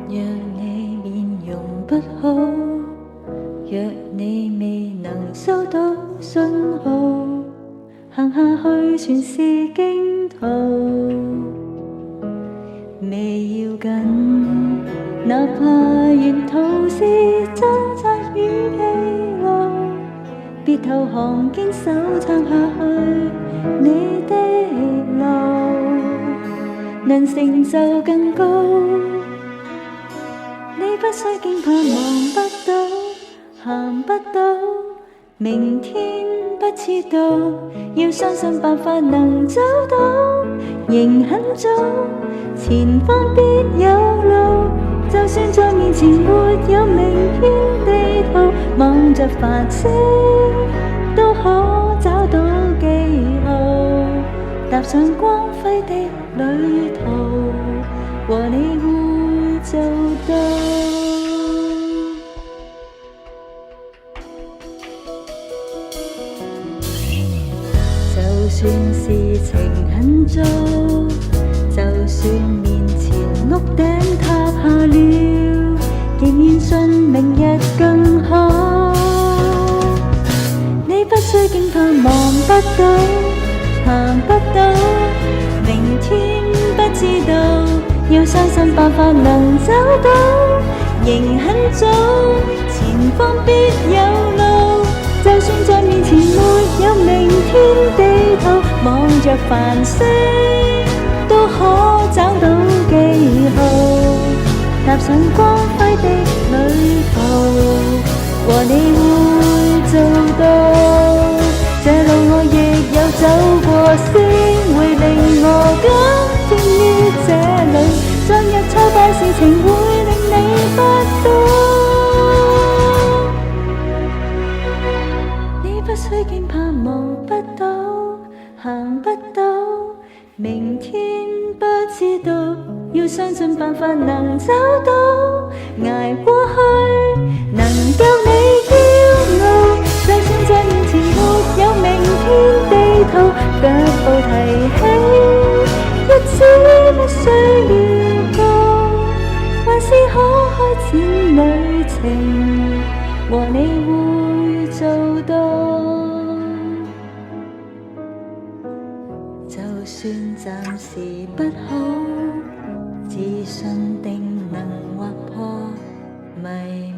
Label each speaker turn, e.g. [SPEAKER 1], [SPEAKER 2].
[SPEAKER 1] 若你面容不好，若你未能收到信號，行下去全是驚濤。未要緊，哪怕沿途是掙扎與疲勞，別投降，堅守撐下去你的路，能成就更高。你不需驚怕望不到，行不到，明天不知道，要相信辦法能找到，仍很早，前方必有路。就算在面前沒有明天地圖，望着繁星都可找到記號，踏上光輝的旅途，和你會做到。就算事情很糟，就算面前屋頂塌下了，仍然信明日更好。你不需驚怕望不到，行不到，明天不知道，要相信辦法能找到，仍很早，前方必有路。就算在面前沒有明天地圖，望着繁星都可找到記號，踏上光輝的旅途，和你會做到。這路我亦有走過，先會令我甘願於這裏。昨日挫敗事情會令你不懂。不需驚怕望不到，行不到，明天不知道，要相信辦法能找到，捱過去能夠你驕傲。就算在面前沒有明天地圖，腳步提起，一直不需要高，還是可開展旅程，和你會做到。就算暫時不好，自信定能劃破迷